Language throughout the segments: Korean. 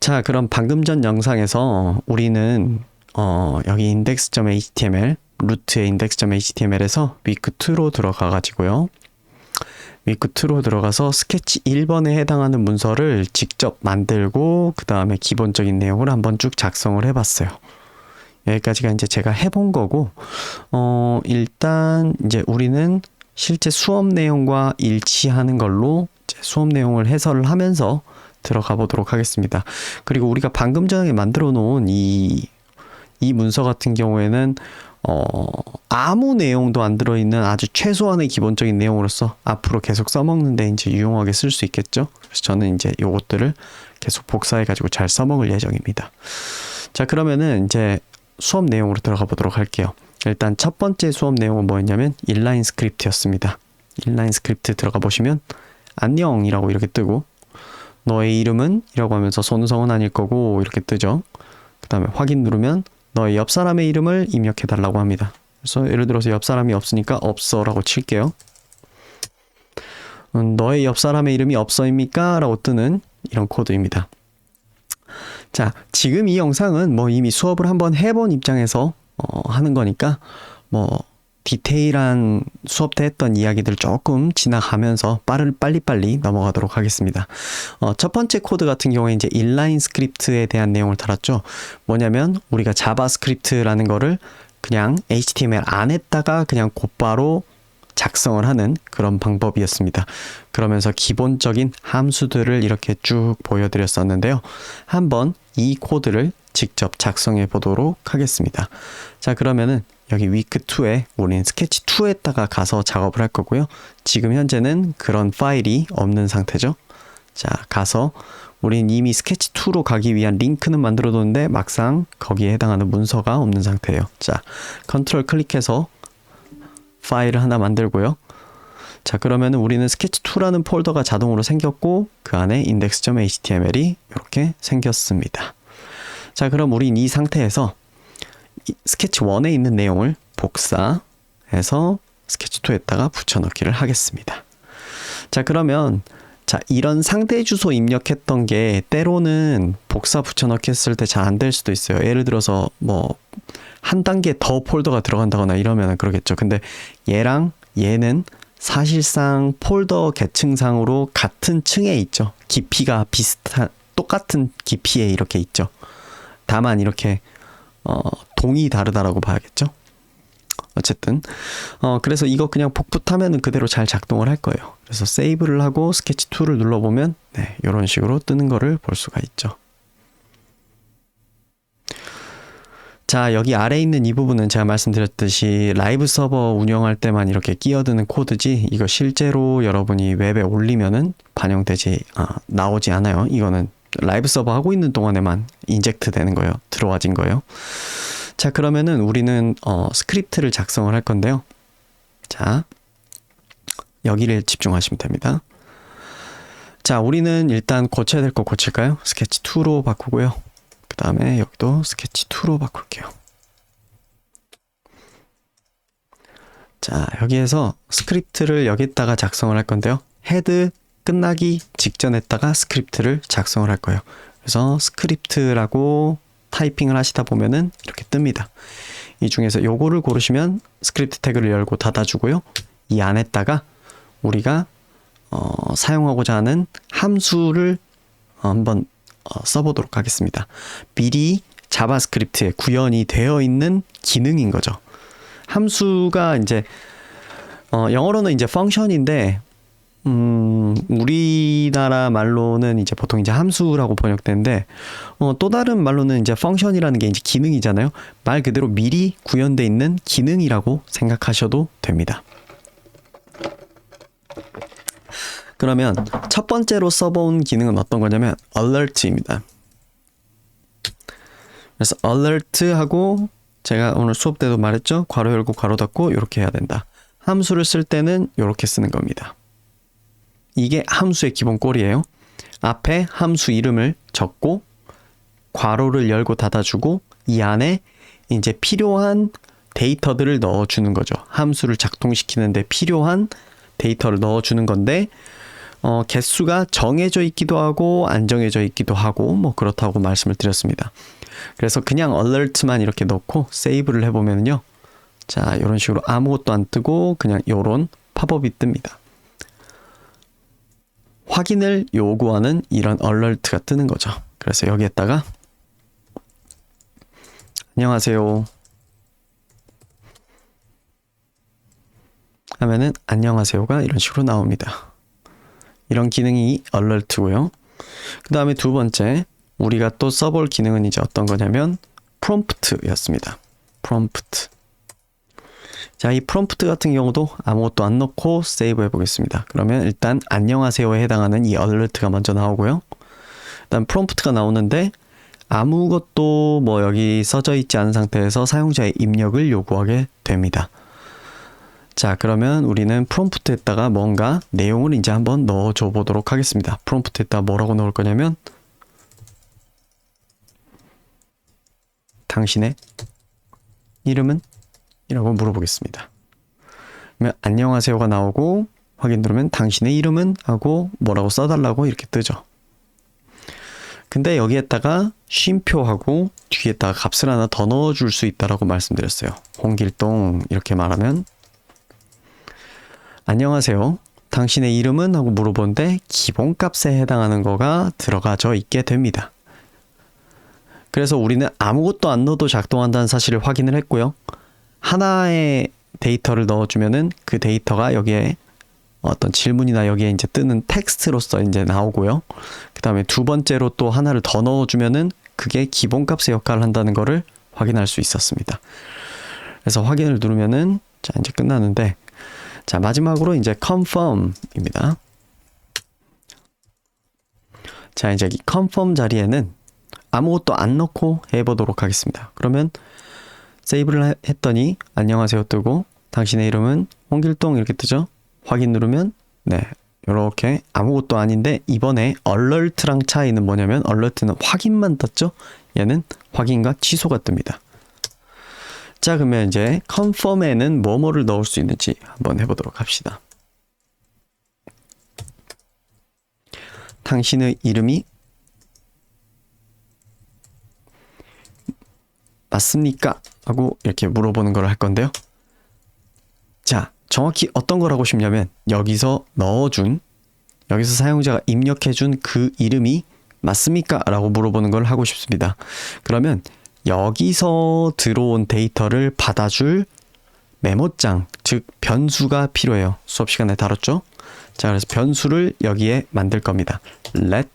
자, 그럼 방금 전 영상에서 우리는 여기 index.html, 루트의 index.html에서 week2로 들어가 가지고요. week2로 들어가서 스케치 1번에 해당하는 문서를 직접 만들고 그 다음에 기본적인 내용을 한번 쭉 작성을 해봤어요. 여기까지가 이제 제가 해본 거고, 일단 이제 우리는 실제 수업 내용과 일치하는 걸로 이제 수업 내용을 해설을 하면서 들어가 보도록 하겠습니다. 그리고 우리가 방금 전에 만들어 놓은 이 문서 같은 경우에는 아무 내용도 안 들어있는 아주 최소한의 기본적인 내용으로서 앞으로 계속 써먹는데 이제 유용하게 쓸 수 있겠죠. 그래서 저는 이제 요것들을 계속 복사해 가지고 잘 써먹을 예정입니다. 자, 그러면은 이제 수업 내용으로 들어가 보도록 할게요. 일단 첫 번째 수업 내용은 뭐였냐면 인라인 스크립트였습니다. 인라인 스크립트 들어가 보시면 안녕이라고 이렇게 뜨고, 너의 이름은? 이라고 하면서 손성은 아닐 거고 이렇게 뜨죠. 그 다음에 확인 누르면 너의 옆 사람의 이름을 입력해 달라고 합니다. 그래서 예를 들어서 옆 사람이 없으니까 없어 라고 칠게요. 너의 옆 사람의 이름이 없어입니까? 라고 뜨는 이런 코드입니다. 자, 지금 이 영상은 뭐 이미 수업을 한번 해본 입장에서 하는 거니까 뭐 디테일한 수업 때 했던 이야기들 조금 지나가면서 빨리빨리 넘어가도록 하겠습니다. 첫 번째 코드 같은 경우에 이제 인라인 스크립트에 대한 내용을 달았죠. 뭐냐면 우리가 자바스크립트라는 거를 그냥 HTML 안에다가 그냥 곧바로 작성을 하는 그런 방법이었습니다. 그러면서 기본적인 함수들을 이렇게 쭉 보여드렸었는데요. 한번 이 코드를 직접 작성해 보도록 하겠습니다. 자, 그러면은 여기 week2에 우리는 스케치 2에다가 가서 작업을 할 거고요. 지금 현재는 그런 파일이 없는 상태죠. 자, 가서 우린 이미 스케치 2로 가기 위한 링크는 만들어 뒀는데 막상 거기에 해당하는 문서가 없는 상태예요. 자, 컨트롤 클릭해서 파일을 하나 만들고요. 자, 그러면 우리는 스케치 2라는 폴더가 자동으로 생겼고 그 안에 index.html이 이렇게 생겼습니다. 자, 그럼 우린 이 상태에서 스케치 1에 있는 내용을 복사해서 스케치 2에다가 붙여넣기를 하겠습니다. 자, 그러면 이런 상대 주소 입력했던 게 때로는 복사 붙여넣기 했을 때 잘 안 될 수도 있어요. 예를 들어서 뭐 한 단계 더 폴더가 들어간다거나 이러면 그러겠죠. 근데 얘랑 얘는 사실상 폴더 계층상으로 같은 층에 있죠. 깊이가 똑같은 깊이에 이렇게 있죠. 다만 이렇게 동이 다르다라고 봐야겠죠. 어쨌든 그래서 이거 그냥 복붙하면 그대로 잘 작동을 할 거예요. 그래서 세이브를 하고 스케치 2를 눌러보면 이런 식으로 뜨는 거를 볼 수가 있죠. 자, 여기 아래에 있는 이 부분은 제가 말씀드렸듯이 라이브 서버 운영할 때만 이렇게 끼어드는 코드지, 이거 실제로 여러분이 웹에 올리면은 나오지 않아요. 이거는 라이브 서버 하고 있는 동안에만 인젝트 되는 거예요. 들어와진 거예요. 자, 그러면은 우리는 스크립트를 작성을 할 건데요. 자, 여기를 집중하시면 됩니다. 자, 우리는 일단 고쳐야 될 거 고칠까요? 스케치 2로 바꾸고요. 그 다음에 여기도 스케치 2로 바꿀게요. 자, 여기에서 스크립트를 여기다가 작성을 할 건데요. 헤드 끝나기 직전에다가 스크립트를 작성을 할 거예요. 그래서 스크립트라고 타이핑을 하시다 보면은 이렇게 뜹니다. 이 중에서 요거를 고르시면 스크립트 태그를 열고 닫아주고요. 이 안에다가 우리가 사용하고자 하는 함수를 한번 써보도록 하겠습니다. 미리 자바스크립트에 구현이 되어 있는 기능인 거죠. 함수가 이제 영어로는 이제 펑션인데 우리나라 말로는 이제 보통 이제 함수라고 번역되는데 또 다른 말로는 이제 펑션이라는 게 이제 기능이잖아요. 말 그대로 미리 구현되어 있는 기능이라고 생각하셔도 됩니다. 그러면 첫 번째로 써본 기능은 어떤 거냐면 alert입니다. 그래서 alert하고 제가 오늘 수업 때도 말했죠. 괄호 열고 괄호 닫고 이렇게 해야 된다. 함수를 쓸 때는 이렇게 쓰는 겁니다. 이게 함수의 기본 꼴이에요. 앞에 함수 이름을 적고 괄호를 열고 닫아주고 이 안에 이제 필요한 데이터들을 넣어주는 거죠. 함수를 작동시키는데 필요한 데이터를 넣어주는 건데 개수가 정해져 있기도 하고 안 정해져 있기도 하고 뭐 그렇다고 말씀을 드렸습니다. 그래서 그냥 alert만 이렇게 넣고 세이브를 해보면요. 자, 이런 식으로 아무것도 안 뜨고 그냥 이런 팝업이 뜹니다. 확인을 요구하는 이런 alert가 뜨는 거죠. 그래서 여기에다가 안녕하세요 하면은 안녕하세요가 이런 식으로 나옵니다. 이런 기능이 alert고요. 그 다음에 두 번째 우리가 또 써볼 기능은 이제 어떤 거냐면 prompt였습니다. prompt. 자, 이 prompt 같은 경우도 아무것도 안 넣고 세이브 해보겠습니다. 그러면 일단 안녕하세요에 해당하는 이 alert가 먼저 나오고요. 일단 prompt가 나오는데 아무것도 뭐 여기 써져 있지 않은 상태에서 사용자의 입력을 요구하게 됩니다. 자, 그러면 우리는 프롬프트에다가 뭔가 내용을 이제 한번 넣어줘 보도록 하겠습니다. 프롬프트에다가 뭐라고 넣을 거냐면 당신의 이름은? 이라고 물어보겠습니다. 그러면 안녕하세요가 나오고 확인 누르면 당신의 이름은? 하고 뭐라고 써달라고 이렇게 뜨죠. 근데 여기에다가 쉼표하고 뒤에다가 값을 하나 더 넣어줄 수 있다라고 말씀드렸어요. 홍길동 이렇게 말하면 안녕하세요. 당신의 이름은? 하고 물어보는데 기본값에 해당하는 거가 들어가져 있게 됩니다. 그래서 우리는 아무것도 안 넣어도 작동한다는 사실을 확인을 했고요. 하나의 데이터를 넣어주면은 그 데이터가 여기에 어떤 질문이나 여기에 이제 뜨는 텍스트로서 이제 나오고요. 그 다음에 두 번째로 또 하나를 더 넣어주면은 그게 기본값의 역할을 한다는 거를 확인할 수 있었습니다. 그래서 확인을 누르면은 자, 이제 끝나는데 자, 마지막으로 이제 confirm입니다. 자, 이제 이 confirm 자리에는 아무것도 안 넣고 해보도록 하겠습니다. 그러면 세이브를 했더니 안녕하세요 뜨고 당신의 이름은 홍길동 이렇게 뜨죠. 확인 누르면 네, 이렇게 아무것도 아닌데 이번에 alert랑 차이는 뭐냐면 alert는 확인만 떴죠. 얘는 확인과 취소가 뜹니다. 자, 그러면 이제 confirm에는 뭐뭐를 넣을 수 있는지 한번 해보도록 합시다. 당신의 이름이 맞습니까? 하고 이렇게 물어보는 걸 할 건데요. 자, 정확히 어떤 걸 하고 싶냐면 여기서 여기서 사용자가 입력해준 그 이름이 맞습니까? 라고 물어보는 걸 하고 싶습니다. 그러면 여기서 들어온 데이터를 받아줄 메모장, 즉 변수가 필요해요. 수업 시간에 다뤘죠? 자, 그래서 변수를 여기에 만들 겁니다. let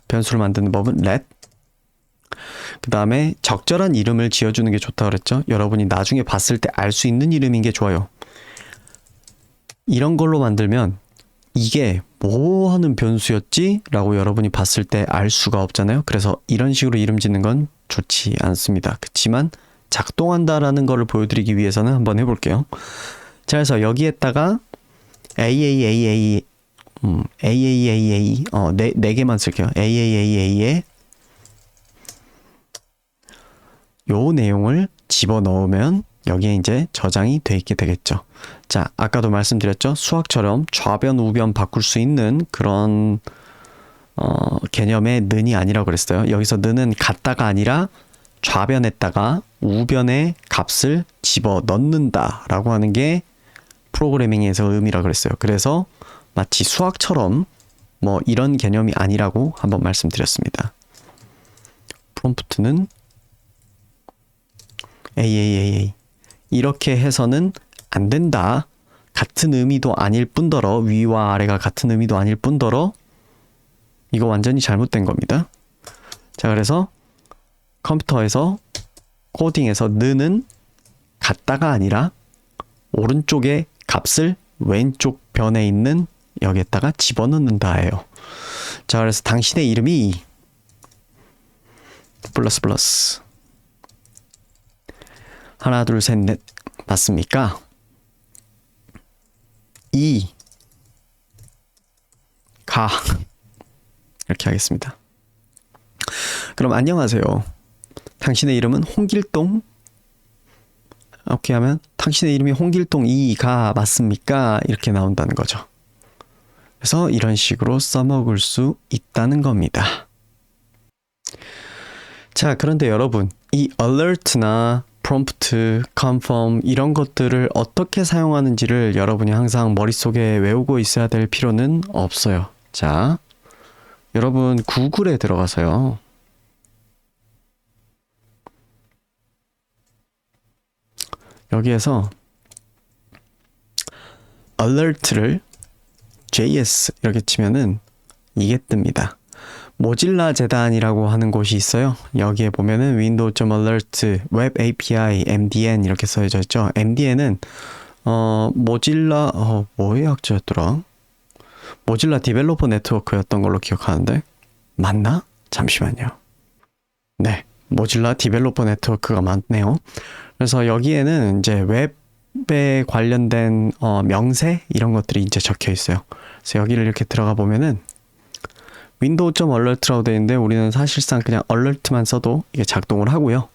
변수를 만드는 법은 let 그 다음에 적절한 이름을 지어주는 게 좋다 그랬죠? 여러분이 나중에 봤을 때 알 수 있는 이름인 게 좋아요. 이런 걸로 만들면 이게 뭐 하는 변수였지? 라고 여러분이 봤을 때 알 수가 없잖아요. 그래서 이런 식으로 이름 짓는 건 좋지 않습니다. 그렇지만 작동한다라는 거를 보여드리기 위해서는 한번 해볼게요. 자, 그래서 여기에다가 AAAA 네 개만 쓸게요. AAAA에 요 내용을 집어넣으면 여기에 이제 저장이 돼 있게 되겠죠. 자, 아까도 말씀드렸죠. 수학처럼 좌변, 우변 바꿀 수 있는 그런 개념의 는이 아니라고 그랬어요. 여기서 는은 같다가 아니라 좌변에다가 우변의 값을 집어넣는다 라고 하는 게 프로그래밍에서 의미라고 그랬어요. 그래서 마치 수학처럼 뭐 이런 개념이 아니라고 한번 말씀드렸습니다. 프롬프트는 AAAA 이렇게 해서는 안 된다. 같은 의미도 아닐 뿐더러 위와 아래가 같은 의미도 아닐 뿐더러 이거 완전히 잘못된 겁니다. 자, 그래서 컴퓨터에서 코딩에서 는은 같다가 아니라 오른쪽에 값을 왼쪽 변에 있는 여기에다가 집어넣는다예요. 자, 그래서 당신의 이름이 플러스 하나 둘 셋 넷 맞습니까? 가 이렇게 하겠습니다. 그럼 안녕하세요. 당신의 이름은 홍길동? 이렇게 하면 당신의 이름이 홍길동 이가 맞습니까? 이렇게 나온다는 거죠. 그래서 이런 식으로 써먹을 수 있다는 겁니다. 자, 그런데 여러분, 이 alert나 prompt, confirm 이런 것들을 어떻게 사용하는지를 여러분이 항상 머릿속에 외우고 있어야 될 필요는 없어요. 자, 여러분 구글에 들어가서요. 여기에서 alert를 JS 이렇게 치면은 이게 뜹니다. 모질라 재단이라고 하는 곳이 있어요. 여기에 보면은 windows.alert, web API, MDN 이렇게 써져 있죠. MDN은 모질라 뭐의 약자였더라? 모질라 디벨로퍼 네트워크였던 걸로 기억하는데 맞나? 잠시만요. 네, 모질라 디벨로퍼 네트워크가 맞네요. 그래서 여기에는 이제 웹에 관련된 명세 이런 것들이 이제 적혀 있어요. 그래서 여기를 이렇게 들어가 보면은 windows.alert라고 되어 있는데 우리는 사실상 그냥 alert만 써도 이게 작동을 하고요.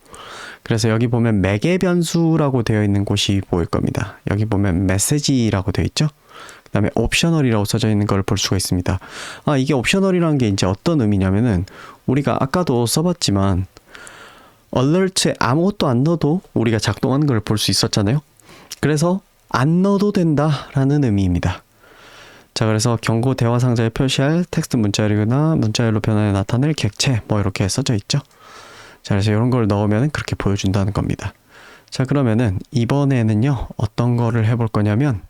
그래서 여기 보면 매개 변수라고 되어 있는 곳이 보일 겁니다. 여기 보면 메시지라고 되어 있죠. 그 다음에 옵셔널이라고 써져 있는 걸 볼 수가 있습니다. 이게 옵셔널이라는 게 이제 어떤 의미냐면은 우리가 아까도 써봤지만 alert에 아무것도 안 넣어도 우리가 작동하는 걸 볼 수 있었잖아요. 그래서 안 넣어도 된다라는 의미입니다. 자, 그래서 경고 대화 상자에 표시할 텍스트 문자열이거나 문자열로 변화에 나타낼 객체 뭐 이렇게 써져 있죠. 자, 그래서 이런 걸 넣으면 그렇게 보여준다는 겁니다. 자, 그러면은 이번에는요 어떤 거를 해볼 거냐면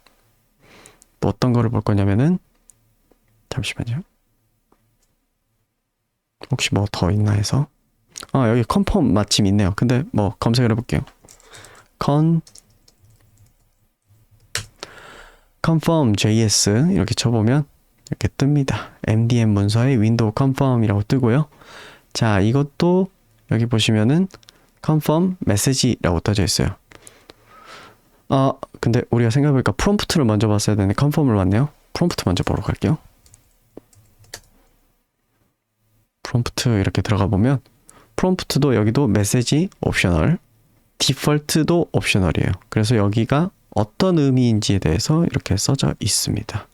또 어떤 거를 볼 거냐면은 잠시만요. 혹시 뭐 더 있나 해서 여기 컨펌 마침 있네요. 근데 뭐 검색을 해볼게요. confirm JS 이렇게 쳐보면 이렇게 뜹니다. MDN 문서에 window confirm이라고 뜨고요. 자, 이것도 여기 보시면은 confirm message라고 떠져 있어요. 근데 우리가 생각해보니까 prompt를 먼저 봤어야 되는데 confirm을 봤네요. prompt 먼저 보러 갈게요. prompt 이렇게 들어가 보면 prompt도 여기도 message 옵셔널, default도 옵셔널이에요. 그래서 여기가 어떤 의미인지에 대해서 이렇게 써져 있습니다.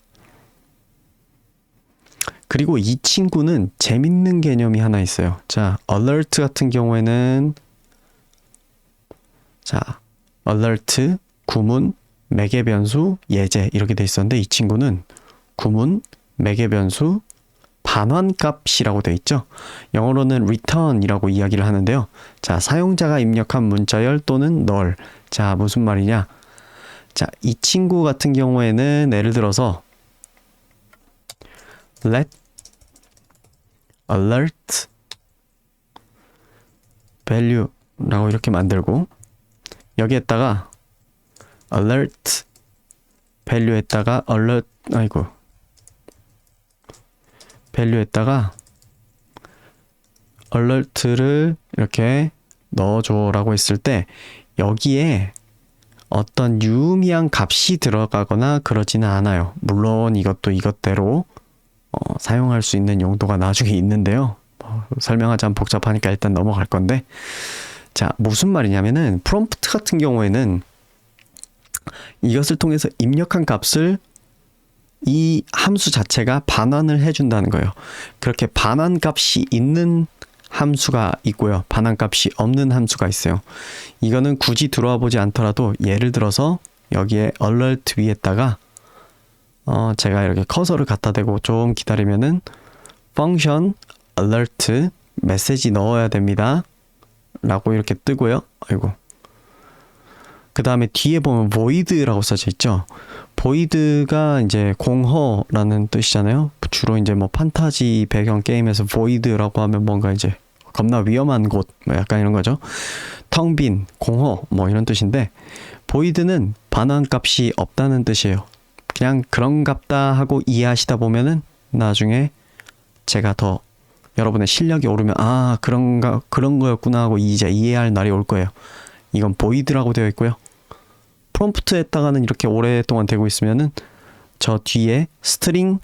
그리고 이 친구는 재밌는 개념이 하나 있어요. 자, alert 같은 경우에는 자, alert, 구문, 매개 변수, 예제 이렇게 돼 있었는데 이 친구는 구문, 매개 변수, 반환값이라고 돼 있죠. 영어로는 return이라고 이야기를 하는데요. 자, 사용자가 입력한 문자열 또는 null. 자, 무슨 말이냐? 자, 이 친구 같은 경우에는 예를 들어서 let alert value라고 이렇게 만들고 여기에다가 alert value에다가 value에다가 alert를 이렇게 넣어줘라고 했을 때 여기에 어떤 유의미한 값이 들어가거나 그러지는 않아요. 물론 이것도 이것대로 사용할 수 있는 용도가 나중에 있는데요. 설명하자면 복잡하니까 일단 넘어갈 건데 자, 무슨 말이냐면은 프롬프트 같은 경우에는 이것을 통해서 입력한 값을 이 함수 자체가 반환을 해준다는 거예요. 그렇게 반환 값이 있는 함수가 있고요. 반환 값이 없는 함수가 있어요. 이거는 굳이 들어와 보지 않더라도 예를 들어서 여기에 alert 위에다가 제가 이렇게 커서를 갖다 대고 좀 기다리면은 function alert 메시지 넣어야 됩니다. 라고 이렇게 뜨고요. 아이고. 그 다음에 뒤에 보면 void라고 써져 있죠. void가 이제 공허라는 뜻이잖아요. 주로 이제 뭐 판타지 배경 게임에서 void라고 하면 뭔가 이제 겁나 위험한 곳, 뭐 약간 이런 거죠. 텅 빈, 공허, 뭐 이런 뜻인데, void는 반환 값이 없다는 뜻이에요. 그냥 그런갑다 하고 이해하시다 보면은 나중에 제가 더 여러분의 실력이 오르면 그런 거였구나 하고 이제 이해할 날이 올 거예요. 이건 void라고 되어 있고요. 프롬프트에다가는 이렇게 오랫동안 되고 있으면은 저 뒤에 스트링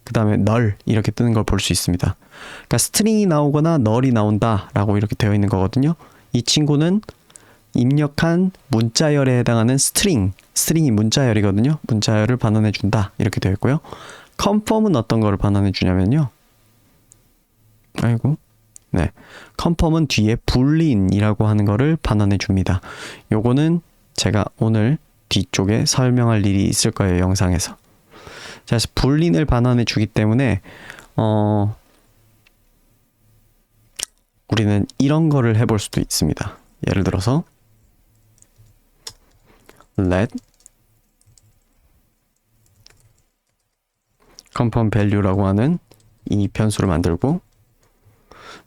그 다음에 null 이렇게 뜨는 걸 볼 수 있습니다. 그러니까 스트링이 나오거나 null이 나온다 라고 이렇게 되어 있는 거거든요. 이 친구는 입력한 문자열에 해당하는 스트링이 문자열이거든요. 문자열을 반환해 준다 이렇게 되어 있고요. 컨펌은 어떤 거를 반환해 주냐면요. 아이고. 네. 컨펌은 뒤에 불린이라고 하는 거를 반환해 줍니다. 요거는 제가 오늘 뒤쪽에 설명할 일이 있을 거예요, 영상에서. 자, 불린을 반환해 주기 때문에 우리는 이런 거를 해볼 수도 있습니다. 예를 들어서 let confirm value라고 하는 이 변수를 만들고,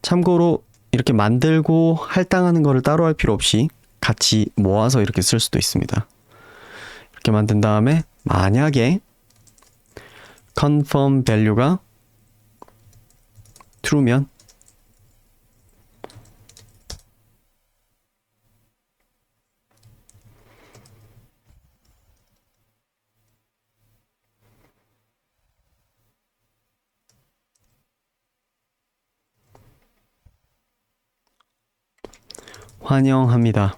참고로 이렇게 만들고 할당하는 거를 따로 할 필요 없이 같이 모아서 이렇게 쓸 수도 있습니다. 이렇게 만든 다음에 만약에 confirm value가 true면 환영합니다.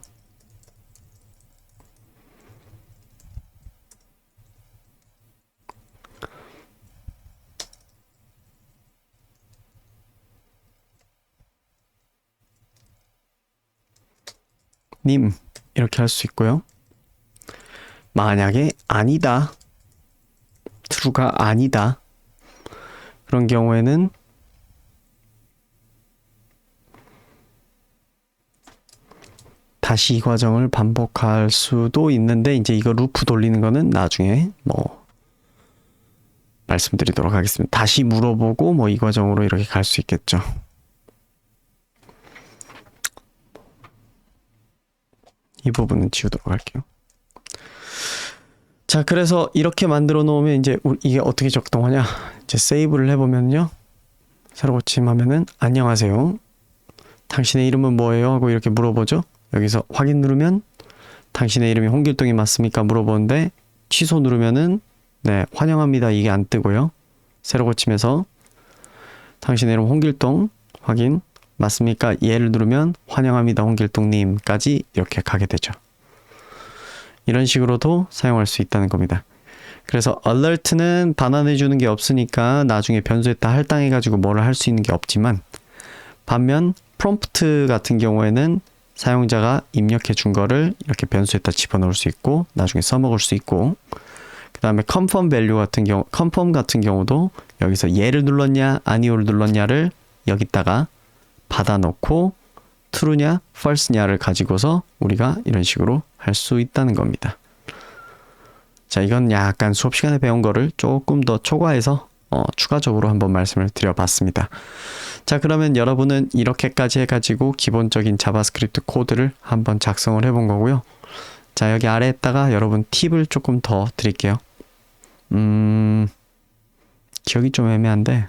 님, 이렇게 할 수 있고요. 만약에 아니다, true가 아니다, 그런 경우에는 다시 이 과정을 반복할 수도 있는데, 이제 이거 루프 돌리는 거는 나중에 뭐 말씀드리도록 하겠습니다. 다시 물어보고 뭐 이 과정으로 이렇게 갈 수 있겠죠. 이 부분은 지우도록 할게요. 자, 그래서 이렇게 만들어 놓으면 이제 이게 어떻게 작동하냐, 이제 세이브를 해보면요, 새로 고침하면은 안녕하세요, 당신의 이름은 뭐예요? 하고 이렇게 물어보죠. 여기서 확인 누르면 당신의 이름이 홍길동이 맞습니까? 물어보는데 취소 누르면은 네, 환영합니다, 이게 안 뜨고요. 새로 고침해서 당신의 이름 홍길동 확인 맞습니까? 얘를 누르면 환영합니다, 홍길동님까지 이렇게 가게 되죠. 이런 식으로도 사용할 수 있다는 겁니다. 그래서 alert는 반환해 주는 게 없으니까 나중에 변수에다 할당해 가지고 뭐를 할 수 있는 게 없지만, 반면 프롬프트 같은 경우에는 사용자가 입력해 준 거를 이렇게 변수에다 집어넣을 수 있고 나중에 써먹을 수 있고, 그 다음에 confirm value 같은 경우, confirm 같은 경우도 여기서 얘를 눌렀냐 아니오를 눌렀냐를 여기다가 받아놓고 true냐 false냐를 가지고서 우리가 이런 식으로 할 수 있다는 겁니다. 자, 이건 약간 수업 시간에 배운 거를 조금 더 초과해서 추가적으로 한번 말씀을 드려봤습니다. 자, 그러면 여러분은 이렇게까지 해가지고 기본적인 자바스크립트 코드를 한번 작성을 해본 거고요. 자, 여기 아래에다가 여러분 팁을 조금 더 드릴게요. 기억이 좀 애매한데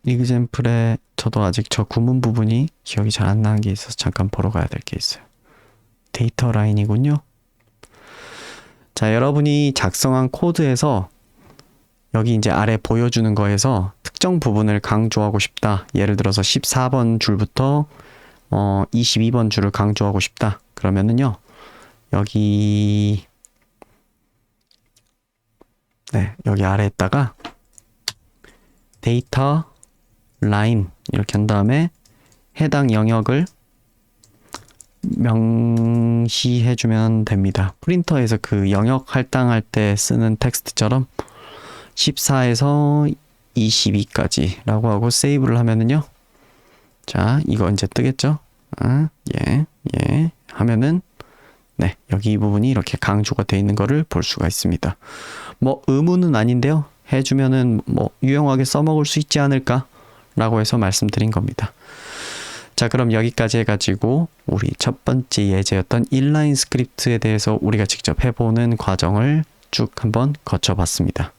이그젬플에 저도 아직 저 구문 부분이 기억이 잘 안 나는 게 있어서 잠깐 보러 가야 될 게 있어요. 데이터 라인이군요. 자, 여러분이 작성한 코드에서 여기 이제 아래 보여주는 거에서 특정 부분을 강조하고 싶다. 예를 들어서 14번 줄부터 22번 줄을 강조하고 싶다. 그러면은요, 여기 여기 아래에다가 데이터 라인 이렇게 한 다음에 해당 영역을 명시해 주면 됩니다. 프린터에서 그 영역 할당할 때 쓰는 텍스트처럼 14에서 22까지 라고 하고 세이브를 하면은요, 자, 이거 이제 뜨겠죠? 예 하면은 네, 여기 이 부분이 이렇게 강조가 되어 있는 거를 볼 수가 있습니다. 뭐 의무는 아닌데요, 해주면은 뭐 유용하게 써먹을 수 있지 않을까 라고 해서 말씀드린 겁니다. 자, 그럼 여기까지 해가지고 우리 첫 번째 예제였던 인라인 스크립트에 대해서 우리가 직접 해보는 과정을 쭉 한번 거쳐봤습니다.